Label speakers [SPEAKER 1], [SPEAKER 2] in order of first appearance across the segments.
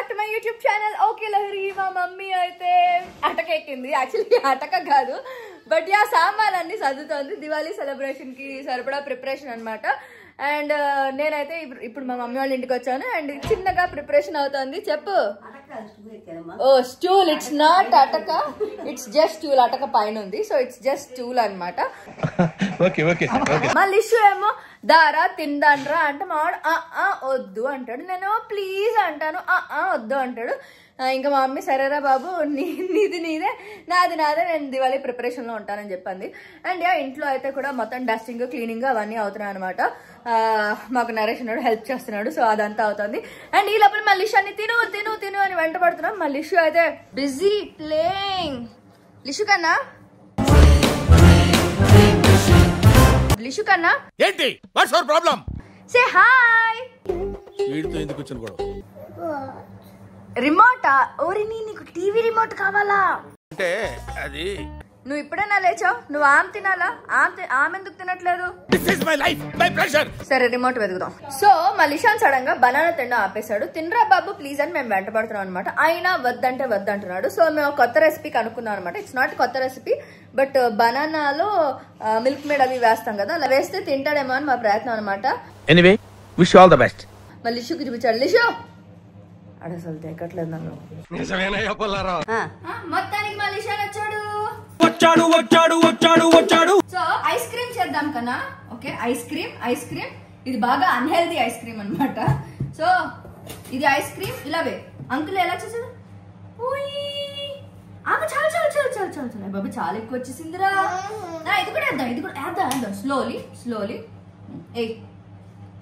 [SPEAKER 1] back to my YouTube channel. Okay Lahari, మా mummy అయితే అటకెక్కింది. Actually అటక కాదు, బట్ యా సామాన్ అన్ని సర్దుతోంది. దివాళీ సెలబ్రేషన్ కి సరిపడా ప్రిపరేషన్ అన్నమాట. అండ్ నేనైతే ఇప్పుడు మా మమ్మీ వాళ్ళ ఇంటికి వచ్చాను అండ్ చిన్నగా ప్రిపరేషన్ అవుతుంది. చెప్పు. ఓ స్టూల్, ఇట్స్ నాట్ అటక, ఇట్స్ జస్ట్ స్టూల్. అటక పైన ఉంది, సో ఇట్స్ జస్ట్ స్టూల్ అనమాట. మళ్ళీ ఇష్యూ ఏమో దారా తిందాన్రా అంటే మావాడు వద్దు అంటాడు, నేను ప్లీజ్ అంటాను, వద్దు అంటాడు. ఇంకా మా మమ్మీ సరేరా బాబు నీది నీదే నాది నాదే, నేను దివాళీ ప్రిపరేషన్లో ఉంటానని చెప్పింది. అండ్ ఇంట్లో అయితే కూడా మొత్తం డస్టింగ్ క్లీనింగ్ అవన్నీ అవుతున్నాయి అనమాట. మాకు నరేష్ ఉన్నాడు, హెల్ప్ చేస్తున్నాడు, సో అదంతా అవుతుంది. అండ్ ఈ లోపల మళ్ళీ లిషాన్ని తిను తిను తిను అని వెంట పడుతున్నాం. మళ్ళీ లిషు అయితే బిజీ ప్లేయింగ్. లిషు కన్నా లిషు కన్నా
[SPEAKER 2] ఏంటి what's your problem?
[SPEAKER 1] Say hi.
[SPEAKER 2] వీడితో ఎందుకు వచ్చిన గొడవ?
[SPEAKER 1] రిమోటా? ఓరిని నీకు టీవీ రిమోట్ కావాలా?
[SPEAKER 2] అంటే అది
[SPEAKER 1] నువ్వు ఇప్పుడైనా లేచావు, నువ్వు ఆమె తినాలా? ఆమె ఎందుకు తినట్లేదు?
[SPEAKER 2] This is my life, my pressure.
[SPEAKER 1] సరే రిమోట్ వెతుకుదాం. సో మా లిషాన్ సడన్ గా బనానా తినడం ఆపేశాడు. తినరా బాబు ప్లీజ్ అని మేము వెంట పడుతున్నాం అనమాట. అయినా వద్దంటే వద్దంటున్నాడు. సో మేము కొత్త రెసిపీ కనుక్కున్నాం అనమాట. ఇట్స్ నాట్ కొత్త రెసిపీ, బట్ బనానాలో మిల్క్ మేడ్ అవి వేస్తాం కదా, అలా వేస్తే తింటాడేమో అని మా ప్రయత్నం అనమాట.
[SPEAKER 2] Anyway wish all the best.
[SPEAKER 1] మా లిషుకి చూపించాడు. లిషు అసలు తెగట్లేదు నన్ను. మొత్తానికి మా లిషాన్ వచ్చాడు. సో ఐస్ క్రీమ్ చేద్దాం కన్నా. ఓకే ఐస్ క్రీమ్ ఇది బాగా అన్హెల్దీ ఐస్ క్రీమ్ అనమాట. సో ఇది ఐస్ క్రీమ్ ఇలావే అంకుల్ ఎలా చేసాడు? చాలా చాలా చాలా చాలా చాలా చాలా బాబు చాలా ఎక్కువ వచ్చేసిందిరా. ఇది కూడా వేద్దాం, ఇది కూడా వేద్దాం. Slowly slowly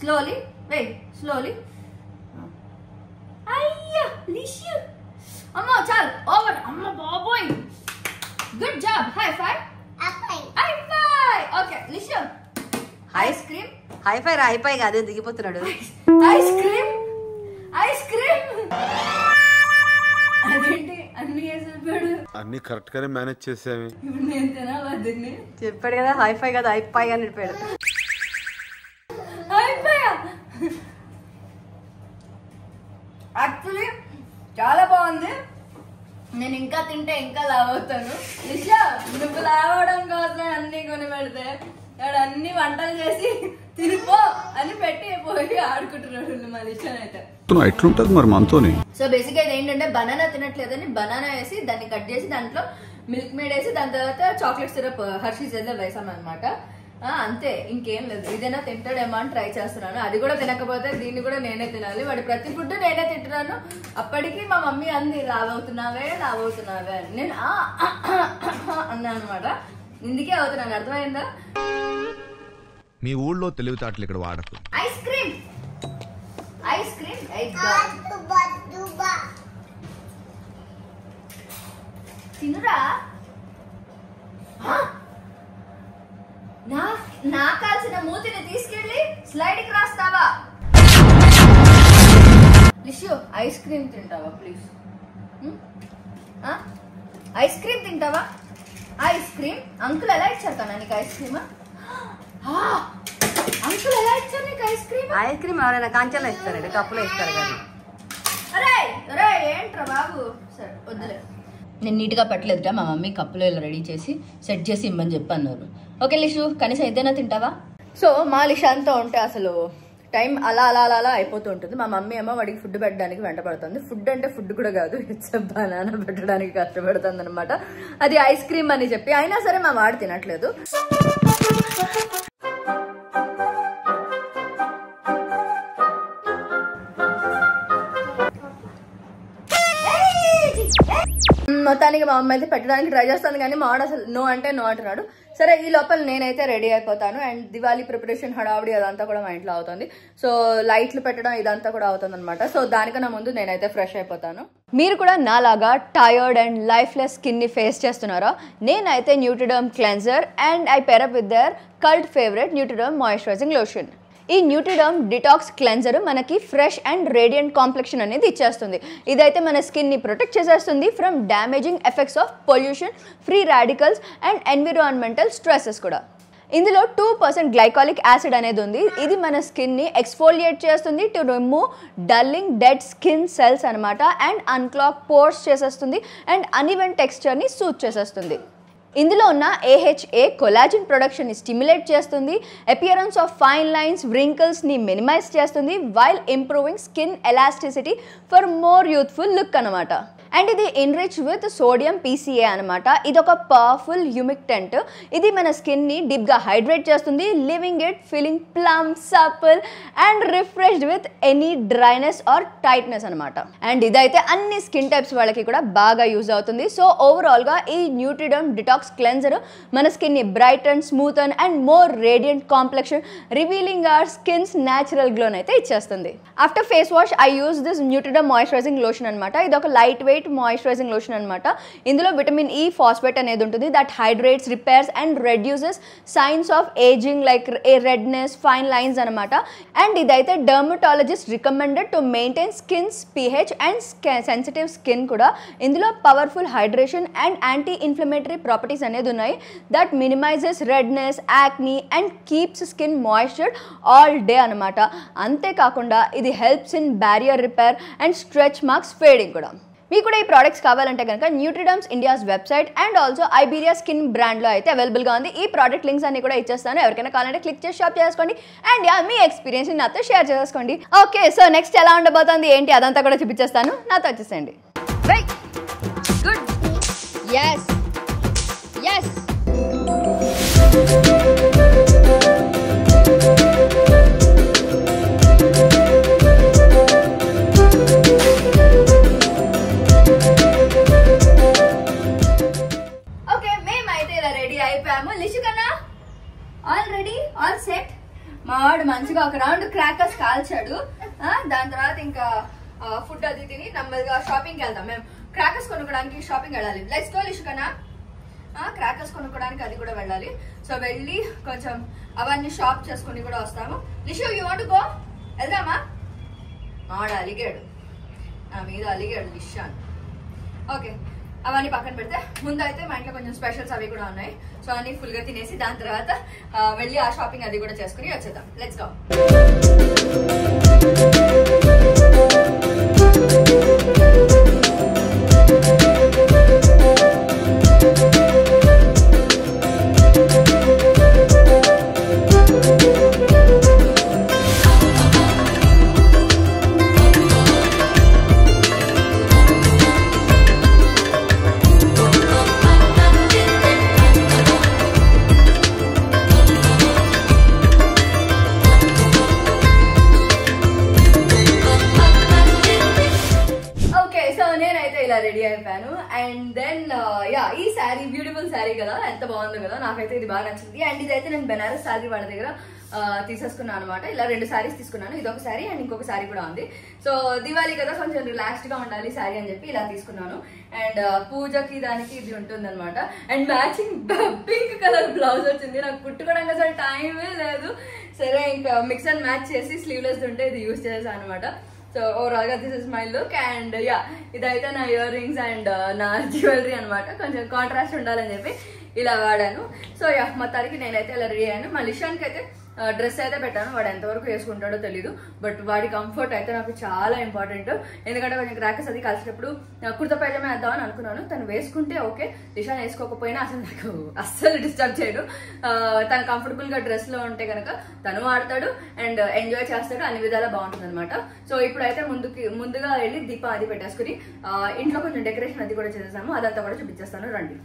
[SPEAKER 1] slowly slowly. అయ్యా లిషు అమ్మ చాలు ఓవర్. అమ్మ బాబోయ్ good job. High five high five. Okay Lishu ice cream.
[SPEAKER 3] High five రా, హై ఫై కాదు దిగిపోతున్నాడు.
[SPEAKER 1] ఐస్ క్రీమ్ అదేంటి అన్ని వేసిపోయాడు.
[SPEAKER 4] అన్ని కరెక్ట్ గానే మేనేజ్ చేసావి.
[SPEAKER 1] ఇప్పుడు నేను తినాలా దీన్ని?
[SPEAKER 3] చెప్పాడు కదా హై ఫై కాదు హై ఫై అని చెప్పాడు.
[SPEAKER 1] హై ఫై యాక్చువల్లీ చాలా బాగుంది. నేను ఇంకా తింటే ఇంకా లావ్ అవుతాను. లిషా నువ్వు లావ్ అవడం కోసం అన్ని కొని పెడితే అన్ని వంటలు చేసి తినిపో అని పెట్టి పోయి ఆడుకుంటున్నాడు మా లిషాన్ అయితే.
[SPEAKER 4] ఎట్లుంటది మరి మనతోని?
[SPEAKER 1] సో బేసిక్ గా ఏంటంటే బనానా తినట్లేదని బనానా వేసి దాన్ని కట్ చేసి దాంట్లో మిల్క్ మేడ్ వేసి దాని తర్వాత చాక్లెట్ సిరప్ హర్షీస్ ఏదో వేసాం అనమాట. అంతే, ఇంకేం లేదు. ఇదైనా తింటాడేమో అని ట్రై చేస్తున్నాను. అది కూడా తినకపోతే దీన్ని కూడా నేనే తినాలి. వాడి ప్రతి ఫుడ్ నేనే తింటున్నాను. అప్పటికి మా మమ్మీ అంది లావ్ అవుతున్నావే అని. నేను అన్నా అనమాట. ఇందుకే అవుతున్నాను, అర్థమైందా?
[SPEAKER 5] మీ ఊళ్ళో తెలివితేటలు ఇక్కడ వాడకు.
[SPEAKER 1] ఐస్ క్రీమ్ తినురా. నా కాల్సిన మూతిని తీసుకెళ్ళి స్లైడ్ కి రాస్తావా? లిషు ఐస్ క్రీమ్ తింటావా ప్లీజ్? ఐస్ క్రీమ్ తింటావా? ఐస్ క్రీమ్ అంకుల్ ఎలా ఇచ్చారు కన్నా నీకు ఐస్ క్రీమ్? అంకుల్ ఎలా ఇచ్చారు నీకు ఐస్ క్రీమ్?
[SPEAKER 3] ఐస్ క్రీమ్ ఎవరైనా కాంచెల్లో ఇస్తారండి, కప్పులో ఇస్తారు కానీ.
[SPEAKER 1] అరే ఏంట్రా బాబు. సరే వద్దులే, నేను నీట్గా పెట్టలేదురా. మా మమ్మీ కప్పులో ఇలా రెడీ చేసి సెట్ చేసి ఇమ్మని చెప్పి అన్నారు. ఓకే లిషు కనీసం ఏదైనా తింటావా? సో మా లిషాన్తో ఉంటే అసలు టైం అలా అలా అలా అలా అయిపోతూ ఉంటుంది. మా మమ్మీ ఏమో వాడికి ఫుడ్ పెట్టడానికి వెంట పడుతుంది. ఫుడ్ అంటే ఫుడ్ కూడా కాదు, ఇట్స్ బనానా పెట్టడానికి కష్టపడుతుంది అనమాట. అది ఐస్ క్రీమ్ అని చెప్పి. అయినా సరే మా వాడు తినట్లేదు. మొత్తానికి మా అమ్మ అయితే పెట్టడానికి ట్రై చేస్తుంది కానీ మా వాడు అసలు నో అంటే నో అంటున్నాడు. సరే ఈ లోపల నేనైతే రెడీ అయిపోతాను. అండ్ దివాళీ ప్రిపరేషన్ హడావిడి అదంతా కూడా మా ఇంట్లో అవుతుంది. సో లైట్లు పెట్టడం ఇదంతా కూడా అవుతుంది అనమాట. సో దానికన్నా ముందు నేనైతే ఫ్రెష్ అయిపోతాను. మీరు కూడా నాలాగా టైర్డ్ అండ్ లైఫ్లెస్ స్కిన్ ని ఫేస్ చేస్తున్నారా? నేనైతే Nutriderm cleanser and I pair up with their cult favourite Nutriderm moisturising lotion. ఈ న్యూట్రిడర్మ్ డిటాక్స్ క్లెన్జర్ మనకి ఫ్రెష్ అండ్ రేడియంట్ కాంప్లెక్షన్ అనేది ఇచ్చేస్తుంది. ఇదైతే మన స్కిన్ ని ప్రొటెక్ట్ చేసేస్తుంది from damaging effects of pollution, free radicals and environmental stresses కూడా. ఇందులో 2% గ్లైకాలిక్ యాసిడ్ అనేది ఉంది. ఇది మన స్కిన్ని ఎక్స్ఫోలియేట్ చేస్తుంది to remove dulling dead skin cells అనమాట. అండ్ అన్క్లాక్ పోర్స్ చేసేస్తుంది అండ్ అన్ఈవెన్ టెక్స్చర్ని సూట్ చేసేస్తుంది. ఇందులో ఉన్న AHA కొలాజిన్ ప్రొడక్షన్ని స్టిమ్యులేట్ చేస్తుంది, అపియరెన్స్ ఆఫ్ ఫైన్ లైన్స్ వ్రింకిల్స్ని మినిమైజ్ చేస్తుంది, while improving skin elasticity for more youthful look అనమాట. అండ్ ఇది ఎన్రిచ్ విత్ సోడియం PCA అనమాట. ఇది ఒక పవర్ఫుల్ హ్యూమిక్టెంట్. ఇది మన స్కిన్ని డీప్గా హైడ్రేట్ చేస్తుంది, leaving it feeling plump supple and refreshed with any dryness or tightness అనమాట. అండ్ ఇదైతే అన్ని స్కిన్ టైప్స్ వాళ్ళకి కూడా బాగా యూజ్ అవుతుంది. సో ఓవరాల్గా ఈ న్యూట్రిడర్మ్ డిటాక్స్ క్లెన్జర్ మన స్కిన్ని brighten, smoothen and more radiant complexion revealing our skin's natural గ్లోన్ అయితే ఇచ్చేస్తుంది. After face wash I use this Nutriderm moisturising lotion అనమాట. ఇది ఒక లైట్ వెయిట్ మాయిశ్చరైజింగ్ లోషన్ అనమాట. ఇందులో విటమిన్ E ఫాస్ఫేట్ అనేది ఉంటుంది that hydrates, repairs and reduces science of ageing like redness, fine lines అనమాట. అండ్ ఇదైతే dermatologist recommended to maintain skins pH and sensitive skin కూడా. ఇందులో powerful hydration and anti inflammatory properties అనేది ఉన్నాయి that minimises redness, acne and keeps skin moisture all day అనమాట. అంతేకాకుండా ఇది helps in barrier repair and stretch marks fading కూడా. మీకు కూడా ఈ ప్రోడక్ట్స్ కావాలంటే కనుక న్యూట్రిడర్మ్స్ India's website and also Iberia skin బ్రాండ్లో అయితే అవైలబుల్గా ఉంది. ఈ ప్రోడక్ట్ లింక్స్ అన్ని కూడా ఇచ్చేస్తాను. ఎవరికైనా కావాలంటే క్లిక్ చేసి షాప్ చేసుకోండి అండ్ మీ ఎక్స్పీరియన్స్ నాతో షేర్ చేసుకోండి. ఓకే, సో నెక్స్ట్ ఎలా ఉండబోతుంది ఏంటి అదంతా కూడా చూపించేస్తాను. నాతో వచ్చేసేయండి. Good, yes yes. All set. మా వాడు మంచిగా ఒక రౌండ్ క్రాకర్స్ కాల్చాడు. దాని తర్వాత ఇంకా ఫుడ్ అది తిని నెమ్మదిగా షాపింగ్కి వెళ్తాం. మేము క్రాకర్స్ కొనుక్కోవడానికి షాపింగ్ వెళ్ళాలి. Let's go లిషుకన్నా. క్రాకర్స్ కొనుక్కోవడానికి అది కూడా వెళ్ళాలి. సో వెళ్ళి కొంచెం అవన్నీ షాప్ చేసుకుని కూడా వస్తాము. Lishu, you want go? వెళ్దామా? మావాడు అలిగాడు, నా మీద అలిగాడు లిషాన్. ఓకే, అవన్నీ పక్కన పెడితే ముందు అయితే మా ఇంట్లో కొంచెం స్పెషల్స్ అవి కూడా ఉన్నాయి. సో అన్ని ఫుల్గా తినేసి దాని తర్వాత వెళ్ళి ఆ షాపింగ్ అది కూడా చేసుకుని వచ్చేద్దాం. Let's go. రెడీ అయిపోయాను. అండ్ దెన్ ఈ శారీ బ్యూటిఫుల్ శారీ కదా, ఎంత బాగుంది కదా, నాకైతే ఇది బాగా నచ్చింది. అండ్ ఇదైతే నేను బెనారస్ శారీ వాళ్ళ దగ్గర తీసేసుకున్నాను అనమాట. ఇలా 2 శారీస్ తీసుకున్నాను, ఇది ఒక శారీ అండ్ ఇంకొక శారీ కూడా ఉంది. సో దివాళీ కదా, కొంచెం రిలాక్స్డ్ గా ఉండాలి శారీ అని చెప్పి ఇలా తీసుకున్నాను. అండ్ పూజకి దానికి ఇది ఉంటుంది అనమాట. And matching pink colour blouse వచ్చింది. నాకు కుట్టుకోవడానికి అసలు టైమే లేదు. సరే ఇంకా మిక్స్ అండ్ మ్యాచ్ చేసి స్లీవ్లెస్ ఉంటే ఇది యూజ్ చేసాను అనమాట. సో ఓవరాల్ గా this is my look. And ఇదైతే నా ఇయర్ రింగ్స్ అండ్ నా జ్యువెలరీ అనమాట. కొంచెం కాంట్రాస్ట్ ఉండాలని చెప్పి ఇలా వాడాను. సో మొత్తానికి నేనైతే ఇలా రెడీ అయ్యాను. మా లిషాన్కి అయితే డ్రెస్ అయితే పెట్టాను. వాడు ఎంతవరకు వేసుకుంటాడో తెలీదు, బట్ వాడి కంఫర్ట్ అయితే నాకు చాలా ఇంపార్టెంట్. ఎందుకంటే కొంచెం క్రాకర్స్ అది కలిసినప్పుడు కుర్తా పైజామా వేద్దామని అనుకున్నాను. తను వేసుకుంటే ఓకే, లిషాన్ వేసుకోకపోయినా అసలు నాకు అస్సలు డిస్టర్బ్ చేయడు. తను కంఫర్టబుల్ గా డ్రెస్ లో ఉంటే కనుక తను ఆడతాడు అండ్ ఎంజాయ్ చేస్తాడు, అన్ని విధాలా బాగుంటుంది అనమాట. సో ఇప్పుడైతే ముందుగా వెళ్ళి దీపం అది పెట్టేసుకుని ఇంట్లో కొంచెం డెకరేషన్ అది కూడా చేసేసాము. అదంతా కూడా చూపించేస్తాను, రండి.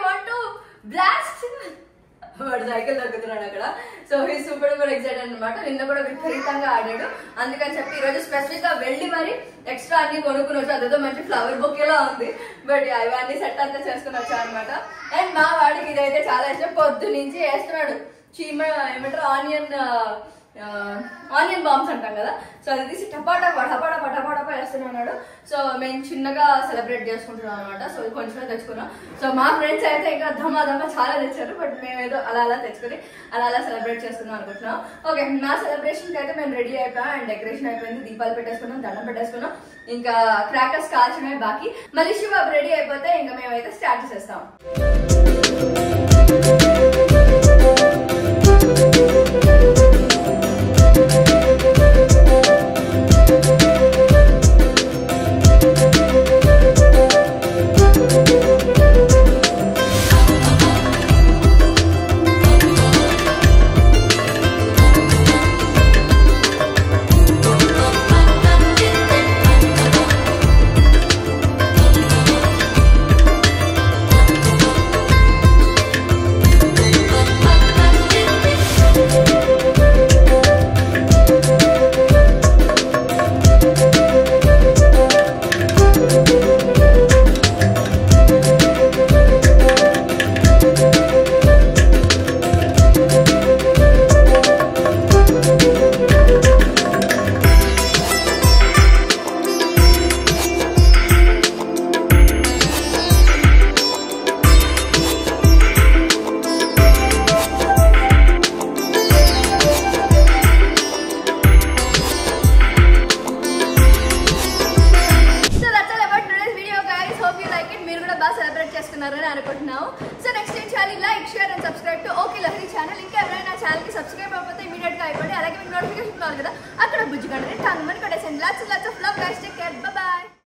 [SPEAKER 1] Want to blast. వాడు సైకిల్ దొక్కుతున్నాడు అక్కడ. So he super duper excited అనమాట. నిన్న కూడా విపరీతంగా ఆడాడు. అందుకని చెప్పి ఈరోజు స్పెసిఫిక్ గా వెళ్ళి మరి ఎక్స్ట్రా అన్ని కొనుక్కుని వచ్చి అదేదో మంచి ఫ్లవర్ బొకేలా ఉంది. బట్ ఇవన్నీ సెట్ అంతా చేసుకుని వచ్చా అనమాట. అండ్ మా వాడికి ఇదైతే చాలా ఇష్టం. పొద్దు నుంచి వేస్తున్నాడు చీమ ఏమంటారు ఆనియన్ బాంబ్స్ అంటాం కదా. సో అది తీసి టపాటా వేస్తున్నాడు. సో మేము చిన్నగా సెలబ్రేట్ చేసుకుంటున్నాం అనమాట. సో కొంచెమే తెచ్చుకున్నాం. సో మా ఫ్రెండ్స్ అయితే ఇంకా ధమా చాలా తెచ్చారు. బట్ మేము ఏదో అలా తెచ్చుకుని అలా సెలబ్రేట్ చేస్తున్నాం అనుకుంటున్నాం. ఓకే, నా సెలబ్రేషన్ అయితే మేము రెడీ అయిపోయాం. అండ్ డెకరేషన్ అయిపోయింది. దీపాలు పెట్టేసుకున్నాం, దండం పెట్టేసుకున్నాం. ఇంకా క్రాకర్స్ కాల్చడమే బాకీ. మళ్ళీ శివ రెడీ అయిపోతే ఇంకా మేమైతే స్టార్ట్ చేసేస్తాం.